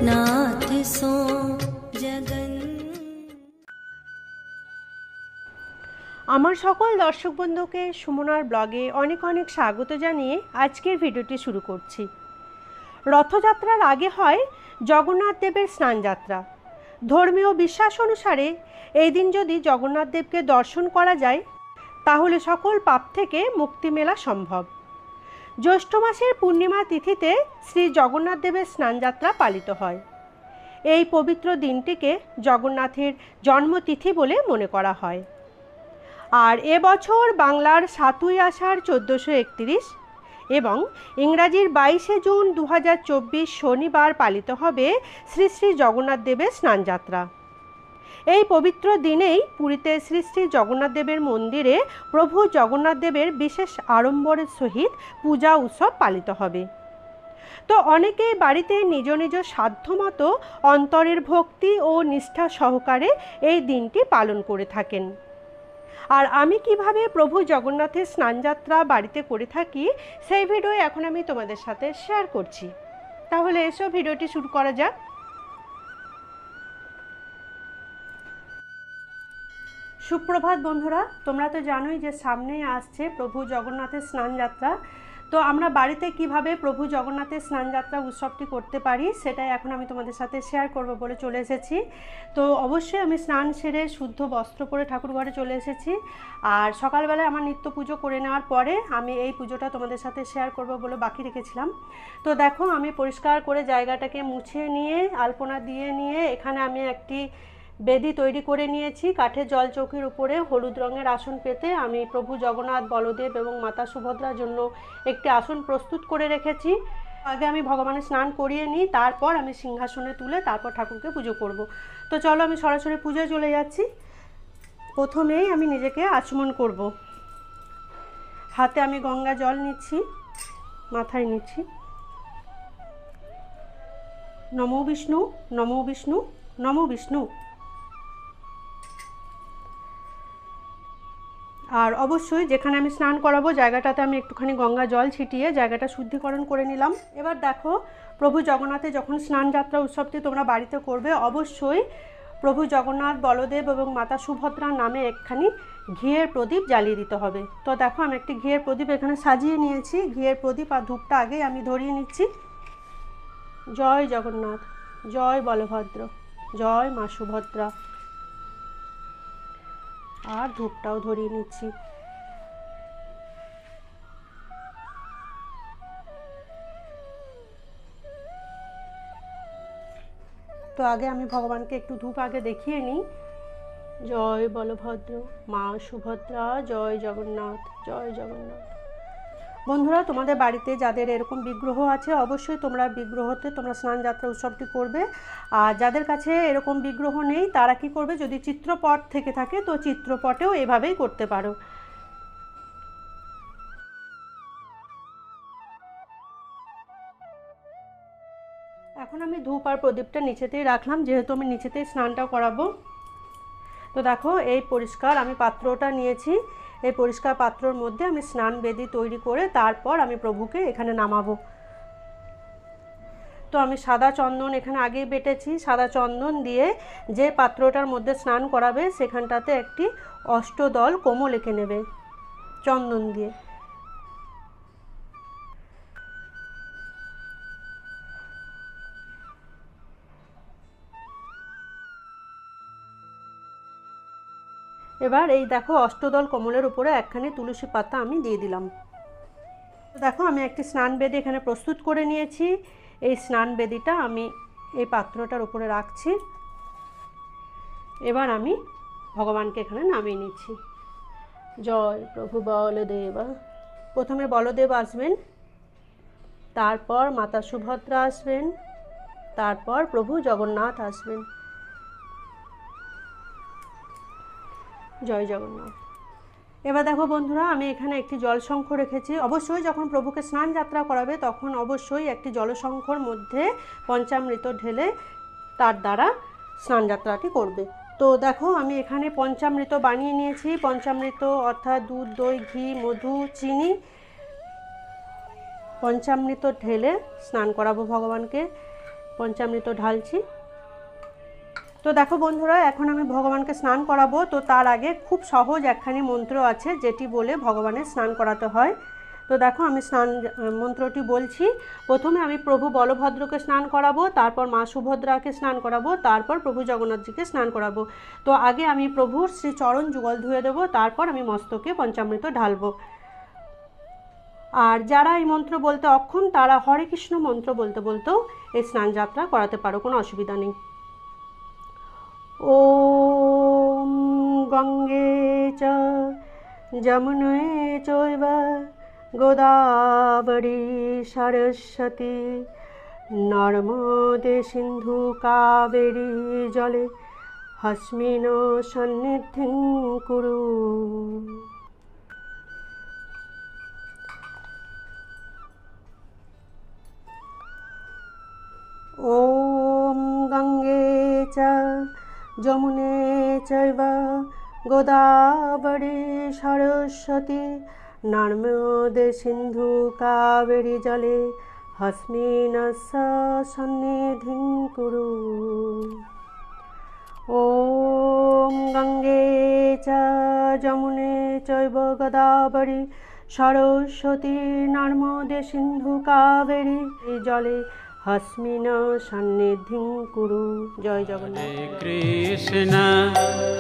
नाथ सो जगन। আমার সকল দর্শক বন্ধুকে সুমনার ব্লগে অনেক অনেক স্বাগত জানিয়ে আজকের ভিডিওটি শুরু করছি। রথযাত্রার আগে হয় জগন্নাথ দেবের স্নানযাত্রা। ধর্মীয় বিশ্বাস অনুসারে এই দিন যদি জগন্নাথ দেবকে দর্শন করা যায় তাহলে সকল পাপ থেকে মুক্তি মেলা সম্ভব। জ্যৈষ্ঠ মাসের পূর্ণিমা তিথিতে শ্রী জগন্নাথ দেবের স্নানযাত্রা পালিত হয়। এই পবিত্র দিনটিকে জগন্নাথের জন্মতিথি বলে মনে করা হয়। আর এবছর বাংলার ৭ই আষাঢ় ১৪৩১ এবং ইংরাজির ২২শে জুন ২০২৪ শনিবার পালিত হবে শ্রী শ্রী জগন্নাথ দেবের স্নানযাত্রা। এই পবিত্র দিনেই পুরীতে শ্রী শ্রী জগন্নাথ দেবের মন্দিরে প্রভু জগন্নাথ দেবের বিশেষ আড়ম্বরের সহিত পূজা উৎসব পালিত হবে। তো অনেকেই বাড়িতে নিজ নিজ সাধ্যমতো অন্তরের ভক্তি ও নিষ্ঠা সহকারে এই দিনটি পালন করে থাকেন। আর আমি কিভাবে প্রভু জগন্নাথের স্নানযাত্রা বাড়িতে করে থাকি সেই ভিডিও এখন আমি তোমাদের সাথে শেয়ার করছি। তাহলে এসো ভিডিওটি শুরু করা যাক। সুপ্রভাত বন্ধুরা, তোমরা তো জানোই যে সামনেই আসছে প্রভু জগন্নাথের স্নানযাত্রা। তো আমরা বাড়িতে কিভাবে প্রভু জগন্নাথের স্নানযাত্রা উৎসবটি করতে পারি সেটাই এখন আমি তোমাদের সাথে শেয়ার করব বলে চলে এসেছি। তো অবশ্যই আমি স্নান সেরে শুদ্ধ বস্ত্র পরে ঠাকুর ঘরে চলে এসেছি। আর সকালবেলায় আমার নিত্য পুজো করে নেওয়ার পরে আমি এই পুজোটা তোমাদের সাথে শেয়ার করব বলে বাকি রেখেছিলাম। তো দেখো, আমি পরিষ্কার করে জায়গাটাকে মুছে নিয়ে আলপনা দিয়ে নিয়ে এখানে আমি একটি বেদি তৈরি করে নিয়েছি। কাঠের জলচৌকির উপরে হলুদ রঙের আসন পেতে আমি প্রভু জগন্নাথ, বলদেব এবং মাতা সুভদ্রার জন্য একটি আসন প্রস্তুত করে রেখেছি। আগে আমি ভগবানের স্নান করিয়ে নিই, তারপর আমি সিংহাসনে তুলে তারপর ঠাকুরকে পুজো করব। তো চলো আমি সরাসরি পুজোয় চলে যাচ্ছি। প্রথমেই আমি নিজেকে আচমন করব। হাতে আমি গঙ্গা জল নিচ্ছি, মাথায় নিচ্ছি। নমো বিষ্ণু, নমো বিষ্ণু, নমো বিষ্ণু। আর অবশ্যই যেখানে আমি স্নান করাবো জায়গাটাতে আমি একটুখানি গঙ্গা জল ছিটিয়ে জায়গাটা শুদ্ধিকরণ করে নিলাম। এবার দেখো, প্রভু জগন্নাথের যখন স্নানযাত্রা উৎসবটি তোমরা বাড়িতে করবে অবশ্যই প্রভু জগন্নাথ, বলদেব এবং মাতা সুভদ্রার নামে একখানি ঘিয়ের প্রদীপ জ্বালিয়ে দিতে হবে। তো দেখো, আমি একটি ঘিয়ের প্রদীপ এখানে সাজিয়ে নিয়েছি। ঘিয়ের প্রদীপ আর ধূপটা আগেই আমি ধরিয়ে নিচ্ছি। জয় জগন্নাথ, জয় বলভদ্র, জয় মা সুভদ্রা। আর ধূপটাও ধরিয়ে নিচ্ছি। তো আগে আমি ভগবানকে একটু ধূপ আগে দেখিয়ে নিই। জয় বলভদ্র, মা সুভদ্রা, জয় জগন্নাথ, জয় জগন্নাথ। বন্ধুরা, তোমাদের বাড়িতে যাদের এরকম বিগ্রহ আছে অবশ্যই তোমরা বিগ্রহতে তোমরা স্নানযাত্রা উৎসবটি করবে। আর যাদের কাছে এরকম বিগ্রহ নেই তারা কি করবে, যদি চিত্রপট থেকে থাকে তো চিত্রপটেও এভাবেই করতে পারো। এখন আমি ধূপ আর প্রদীপটা নিচেতেই রাখলাম, যেহেতু আমি নিচেতেই স্নানটা করাবো। তো দেখো, এই পরিষ্কার আমি পাত্রটা নিয়েছি। এই পরিষ্কার পাত্রর মধ্যে আমি স্নান বেদি তৈরি করে তারপর আমি প্রভুকে এখানে নামাবো। তো আমি সাদা চন্দন এখানে আগেই বেটেছি। সাদা চন্দন দিয়ে যে পাত্রটার মধ্যে স্নান করাবে সেখানটাতে একটি অষ্টদল কোমল এঁকে নেবে চন্দন দিয়ে। এবার এই দেখো, অষ্টদল কমলের উপরে একখানি তুলসী পাতা আমি দিয়ে দিলাম। দেখো, আমি একটি স্নান বেদি এখানে প্রস্তুত করে নিয়েছি। এই স্নান বেদিটা আমি এই পাত্রটার উপরে রাখছি। এবার আমি ভগবানকে এখানে নামিয়ে নিচ্ছি। জয় প্রভু বলদেব। প্রথমে বলদেব আসবেন, তারপর মাতা সুভদ্রা আসবেন, তারপর প্রভু জগন্নাথ আসবেন। জয় জগন্নাথ। এবার দেখো বন্ধুরা, আমি এখানে একটি জলশঙ্খ রেখেছি। অবশ্যই যখন প্রভুকে স্নান যাত্রা করাবে তখন অবশ্যই একটি জলশঙ্খর মধ্যে পঞ্চামৃত ঢেলে তার দ্বারা স্নান যাত্রাটি করবে। তো দেখো, আমি এখানে পঞ্চামৃত বানিয়ে নিয়েছি। পঞ্চামৃত অর্থাৎ দুধ, দই, ঘি, মধু, চিনি, পঞ্চামৃত ঢেলে স্নান করাবো ভগবানকে। পঞ্চামৃত ঢালছি। তো দেখো বন্ধুরা, এখন আমি ভগবানকে স্নান করাবো। তো তার আগে খুব সহজ একখানি মন্ত্র আছে যেটি বলে ভগবানের স্নান করাতে হয়। তো দেখো আমি মন্ত্রটি বলছি। প্রথমে আমি প্রভু বলভদ্রকে স্নান করাবো, তারপর মা সুভদ্রাকে স্নান করাবো, তারপর প্রভু জগন্নাথজিকে স্নান করাবো। তো আগে আমি প্রভুর শ্রী চরণ যুগল ধুয়ে দেবো, তারপর আমি মস্তকে পঞ্চামৃত ঢালবো। আর যারা এই মন্ত্র বলতে অক্ষম তারা হরে কৃষ্ণ মন্ত্র বলতে বলতেও এই স্নান যাত্রা করাতে পারো, কোনো অসুবিধা নেই। ওম গঙ্গে চ যমুনে চৈব গোদাবরী সরস্বতী নর্মদে সিন্ধু কাবেরী জলে হস্মিন সন্নিধিং কুরু। ওম গঙ্গে চ যমুনে চৈব গোদাবরী সরস্বতী নর্মদে সিন্ধু কাবেরী জলে হস্মিনস্য সন্নিধিং কুরু। ওম গঙ্গে চ যমুনে চৈব গোদাবরী সরস্বতী নর্মদে সিন্ধু কাবেরী জলে হস্মিন সন্নিধিং কুরু। জয় জগন্নাথ। কৃষ্ণ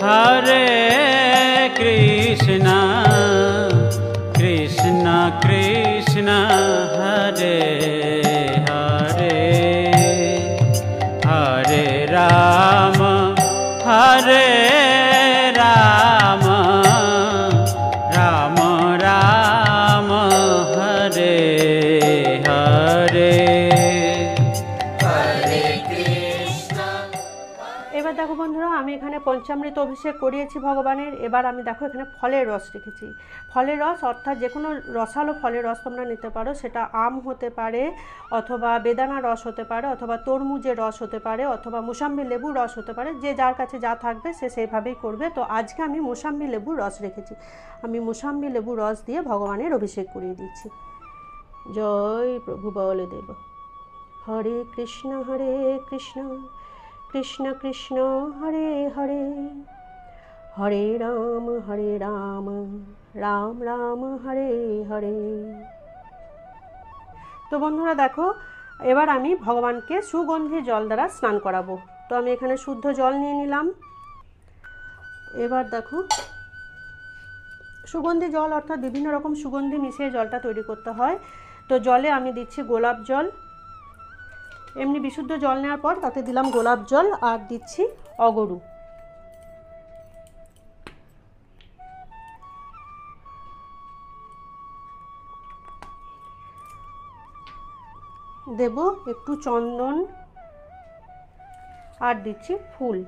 হরে কৃষ্ণ কৃষ্ণ কৃষ্ণ হরে হরে হরে রাম হরে রাম রাম রাম হরে হরে। এবার দেখো বন্ধুরা, আমি এখানে পঞ্চামৃত অভিষেক করিয়েছি ভগবানের। এবার আমি দেখো এখানে ফলের রস রেখেছি। ফলের রস অর্থাৎ যে কোনো রসালো ফলের রস তোমরা নিতে পারো, সেটা আম হতে পারে, অথবা বেদানা রস হতে পারে, অথবা তরমুজের রস হতে পারে, অথবা মুসাম্বি লেবুর রস হতে পারে। যে যার কাছে যা থাকবে সে সেইভাবেই করবে। তো আজকে আমি মুসাম্বি লেবুর রস রেখেছি। আমি মুসাম্বি লেবুর রস দিয়ে ভগবানের অভিষেক করিয়ে দিচ্ছি। জয় প্রভু বলদেব। হরে কৃষ্ণ কৃষ্ণ কৃষ্ণ হরে হরে হরে রাম রাম রাম হরে হরে। তো বন্ধুরা দেখো, এবার আমি ভগবানকে সুগন্ধি জল দ্বারা স্নান করাবো। তো আমি এখানে শুদ্ধ জল নিয়ে নিলাম। এবার দেখো, সুগন্ধি জল অর্থাৎ বিভিন্ন রকম সুগন্ধি মিশিয়ে জলটা তৈরি করতে হয়। তো জলে আমি দিচ্ছি গোলাপ জল। এমনি বিশুদ্ধ জল নেওয়ার পর তাতে দিলাম গোলাপ জল আর দিচ্ছি অগরু। দেব একটু চন্দন আর দিচ্ছি ফুল।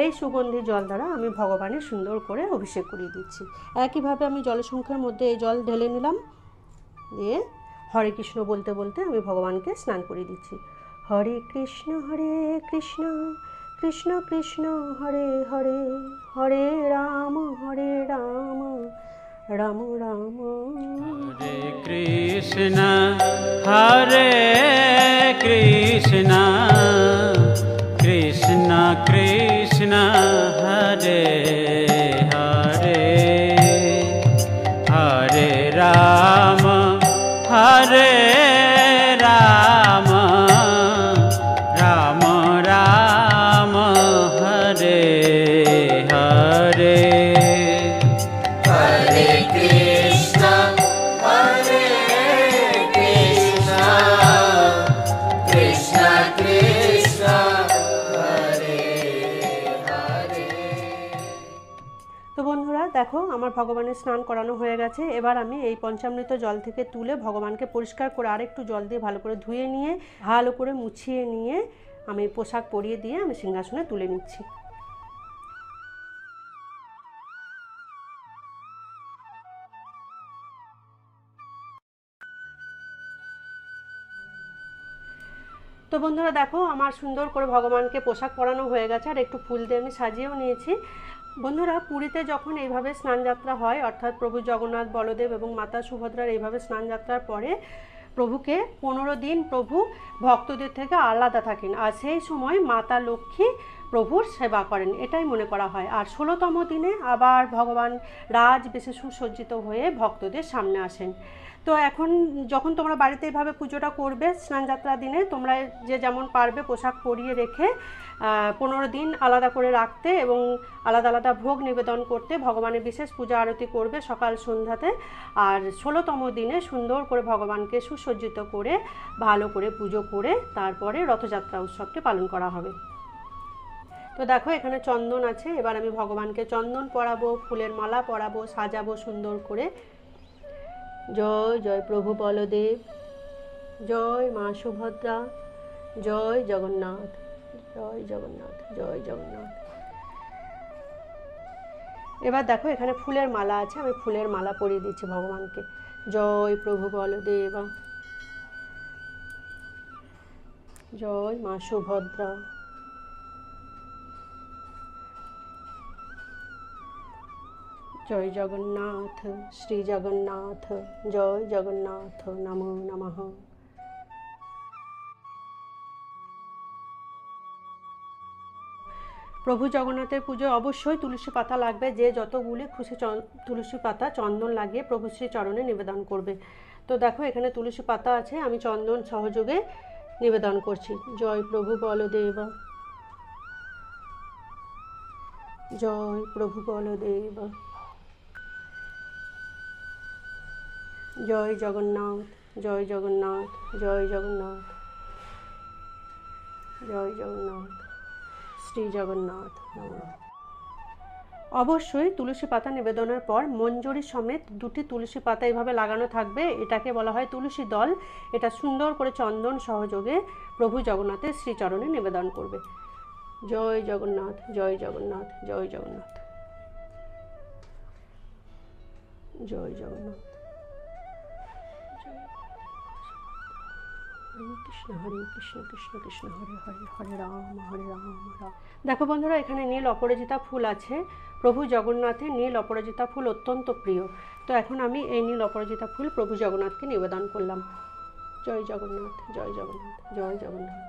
এই সুগন্ধি জল দ্বারা আমি ভগবানের সুন্দর করে অভিষেক করিয়ে দিচ্ছি। একইভাবে আমি জলসংখ্যার মধ্যে এই জল ঢেলে নিলাম, দিয়ে হরে কৃষ্ণ বলতে বলতে আমি ভগবানকে স্নান করিয়ে দিচ্ছি। হরে কৃষ্ণ কৃষ্ণ কৃষ্ণ হরে হরে হরে রাম রাম রাম। হরে কৃষ্ণ হরে কৃষ্ণ কৃষ্ণ কৃষ্ণ হরে হরে হরে রাম রাম রাম রাম হরে হরে। দেখো আমার ভগবানের স্নান করানো হয়ে গেছে। এবার আমি এই পঞ্চামৃত জল থেকে তুলে ভগবানকে পরিষ্কার করে আরেকটু জল দিয়ে ভালো করে ধুয়ে নিয়ে ভালো করে মুছিয়ে নিয়ে আমি পোশাক পরিয়ে দিয়ে আমি সিংহাসনে তুলে নিচ্ছি। তো বন্ধুরা দেখো আমার সুন্দর করে ভগবানকে পোশাক পরানো হয়ে গেছে আর একটু ফুল দিয়ে আমি সাজিয়েও নিয়েছি। বন্ধুরা, পুরীতে যখন এইভাবে স্নানযাত্রা হয়, অর্থাৎ প্রভু জগন্নাথ, বলদেব এবং মাতা সুভদ্রার এইভাবে স্নানযাত্রার পরে প্রভুকে 15 দিন প্রভু ভক্তদের থেকে আলাদা থাকেন, আর সেই সময় মাতা লক্ষ্মী প্রভুর সেবা করেন, এটাই মনে করা হয়। আর 16তম দিনে আবার ভগবান রাজ বেশে সুসজ্জিত হয়ে ভক্তদের সামনে আসেন। তো এখন যখন তোমরা বাড়িতে এইভাবে পুজোটা করবে স্নানযাত্রা দিনে, তোমরা যে যেমন পারবে পোশাক পরিয়ে রেখে 15 দিন আলাদা করে রাখতে এবং আলাদা আলাদা ভোগ নিবেদন করতে, ভগবানের বিশেষ পূজা আরতি করবে সকাল সন্ধ্যাতে। আর 16তম দিনে সুন্দর করে ভগবানকে সুসজ্জিত করে ভালো করে পুজো করে তারপরে রথযাত্রা উৎসবটি পালন করা হবে। তো দেখো এখানে চন্দন আছে, এবার আমি ভগবানকে চন্দন পরাবো, ফুলের মালা পরাবো, সাজাবো সুন্দর করে। জয় জয় প্রভু বলদেব, জয় মা সুভদ্রা, জয় জগন্নাথ, জয় জগন্নাথ, জয় জগন্নাথ। এবার দেখো এখানে ফুলের মালা আছে, আমি ফুলের মালা পরিয়ে দিচ্ছি ভগবানকে। জয় প্রভু বলদেব, জয় মা সুভদ্রা, জয় জগন্নাথ, শ্রী জগন্নাথ, জয় জগন্নাথ, নমো নমঃ। প্রভু জগন্নাথের পুজো অবশ্যই তুলসী পাতা লাগবে, যে যতগুলি খুশি তুলসী পাতা চন্দন লাগিয়ে প্রভু শ্রী চরণে নিবেদন করবে। তো দেখো এখানে তুলসী পাতা আছে, আমি চন্দন সহযোগে নিবেদন করছি। জয় প্রভু বলদেব, জয় প্রভু বলদেব, জয় জগন্নাথ, জয় জগন্নাথ, জয় জগন্নাথ, জয় জগন্নাথ, শ্রী জগন্নাথ। অবশ্যই তুলসী পাতা নিবেদনের পর মঞ্জরি সমেত 2টি তুলসী পাতা এইভাবে লাগানো থাকবে, এটাকে বলা হয় তুলসী দল। এটা সুন্দর করে চন্দন সহযোগে প্রভু জগন্নাথের শ্রীচরণে নিবেদন করবে। জয় জগন্নাথ, জয় জগন্নাথ, জয় জগন্নাথ, জয় জগন্নাথ। হরে কৃষ্ণ হরে কৃষ্ণ কৃষ্ণ কৃষ্ণ হরে হরে, হরে রাম হরে রাম রাম। দেখো বন্ধুরা, এখানে নীল অপরাজিতা ফুল আছে। প্রভু জগন্নাথের নীল অপরাজিতা ফুল অত্যন্ত প্রিয়। তো এখন আমি এই নীল অপরাজিতা ফুল প্রভু জগন্নাথকে নিবেদন করলাম। জয় জগন্নাথ, জয় জগন্নাথ, জয় জগন্নাথ।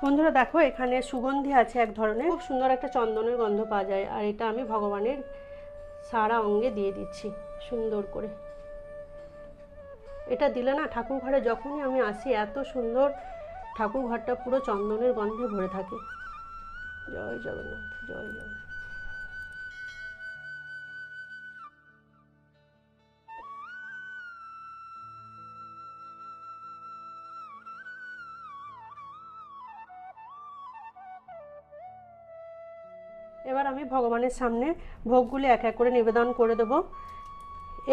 বন্ধুরা দেখো এখানে সুগন্ধি আছে এক ধরনের, খুব সুন্দর একটা চন্দনের গন্ধ পাওয়া যায়, আর এটা আমি ভগবানের সারা অঙ্গে দিয়ে দিচ্ছি সুন্দর করে। এটা দিলে না ঠাকুর ঘরে যখনই আমি আসি এত সুন্দর ঠাকুর ঘরটা পুরো চন্দনের গন্ধে ভরে থাকে। জয় জগন্নাথ, জয় জগন্নাথ। এবার আমি ভগবানের সামনে ভোগগুলি এক এক করে নিবেদন করে দেব।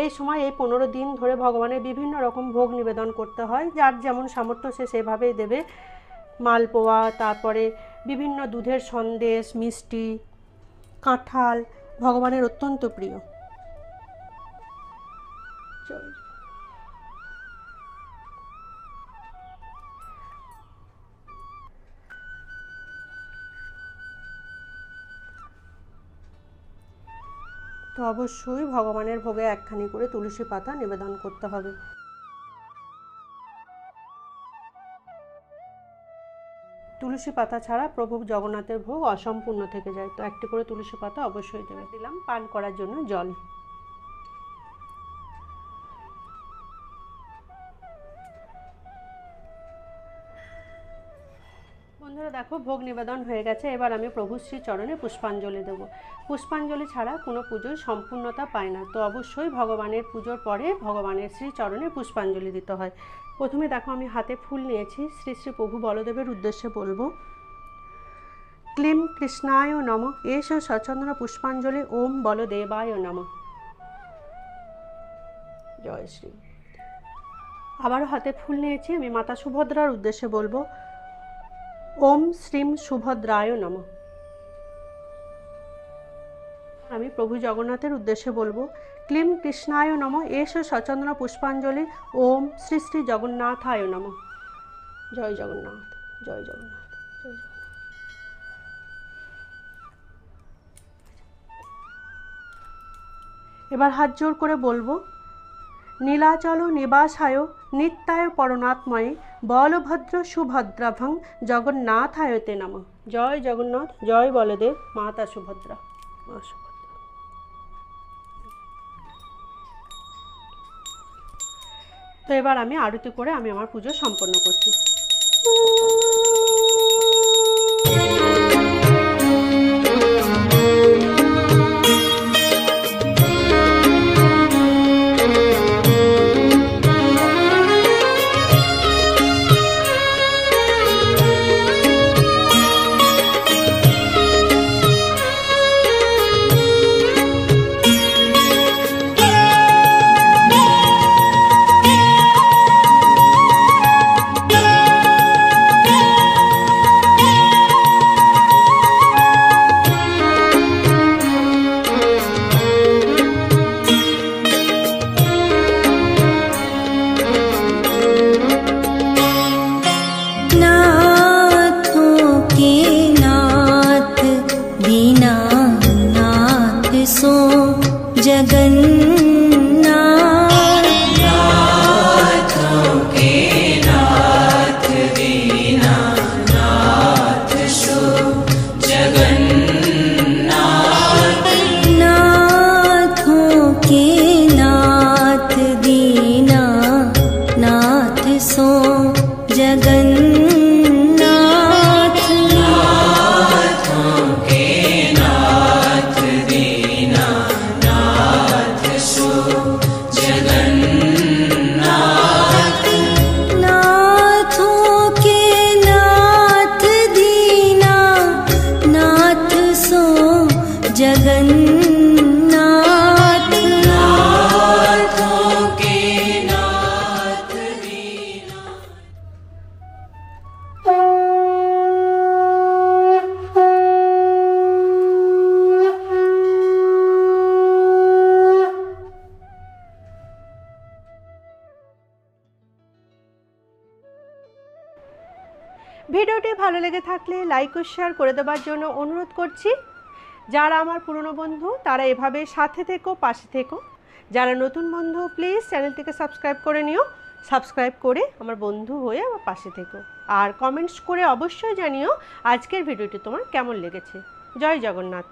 এই সময় এই 15 দিন ধরে ভগবানের বিভিন্ন রকম ভোগ নিবেদন করতে হয়, যার যেমন সামর্থ্য সে সেভাবেই দেবে। মালপোয়া, তারপরে বিভিন্ন দুধের সন্দেশ, মিষ্টি, কাঁঠাল ভগবানের অত্যন্ত প্রিয়। তো অবশ্যই ভগবানের ভোগে একখানি করে তুলসী পাতা নিবেদন করতে হবে। তুলসী পাতা ছাড়া প্রভু জগন্নাথের ভোগ অসম্পূর্ণ থেকে যায়, তো একটি করে তুলসী পাতা অবশ্যই দেবে। দিলাম পান করার জন্য জল। বন্ধুরা দেখো ভোগ নিবেদন হয়ে গেছে, এবার আমি প্রভু শ্রী চরণে পুষ্পাঞ্জলি দেব। পুষ্পাঞ্জলি ছাড়া কোনো পুজোর সম্পূর্ণতা পায় না, তো অবশ্যই ভগবানের পুজোর পরে ভগবানের শ্রী চরণে পুষ্পাঞ্জলি দিতে হয়। প্রথমে দেখো আমি হাতে ফুল নিয়েছি, শ্রী শ্রী প্রভু বলদেবের উদ্দেশ্যে বলবো। ক্লিম কৃষ্ণায় নমঃ, এষ সচন্দ্র পুষ্পাঞ্জলি, ওম বলদেবায় নমঃ। জয় শ্রী। আবারও হাতে ফুল নিয়েছি, আমি মাতা সুভদ্রার উদ্দেশ্যে বলবো। ওম শ্রীম সুভদ্রায় নমঃ। আমি প্রভু জগন্নাথের উদ্দেশ্যে বলবো। ক্লিম কৃষ্ণায় নমঃ, এষ সচন্দ্র পুষ্পাঞ্জলি, ওম শ্রী শ্রী জগন্নাথায় নমঃ। জয় জগন্নাথ, জয় জগন্নাথ, জয় জগন্নাথ। এবার হাত জোর করে বলবো, নীলাচল নিবাসায় নিত্যায় পরনাত্ময়ে বলভদ্র সুভদ্রাভং জগন্নাথায়তে নমঃ। জয় জগন্নাথ, জয় বলদেব, মাতা সুভদ্রা, মা সুভদ্রা। তো এবার আমি আরতি করে আমি আমার পুজো সম্পন্ন করছি। ভিডিওটি ভালো লেগে থাকলে লাইক ও শেয়ার করে দেওয়ার জন্য অনুরোধ করছি। যারা আমার পুরনো বন্ধু তারা এভাবে সাথে থেকো, পাশে থেকো। যারা নতুন বন্ধু প্লিজ চ্যানেলটিকে সাবস্ক্রাইব করে নিও। সাবস্ক্রাইব করে আমার বন্ধু হয়ে আমার পাশে থেকো, আর কমেন্টস করে অবশ্যই জানিও আজকের ভিডিওটি তোমার কেমন লেগেছে। জয় জগন্নাথ।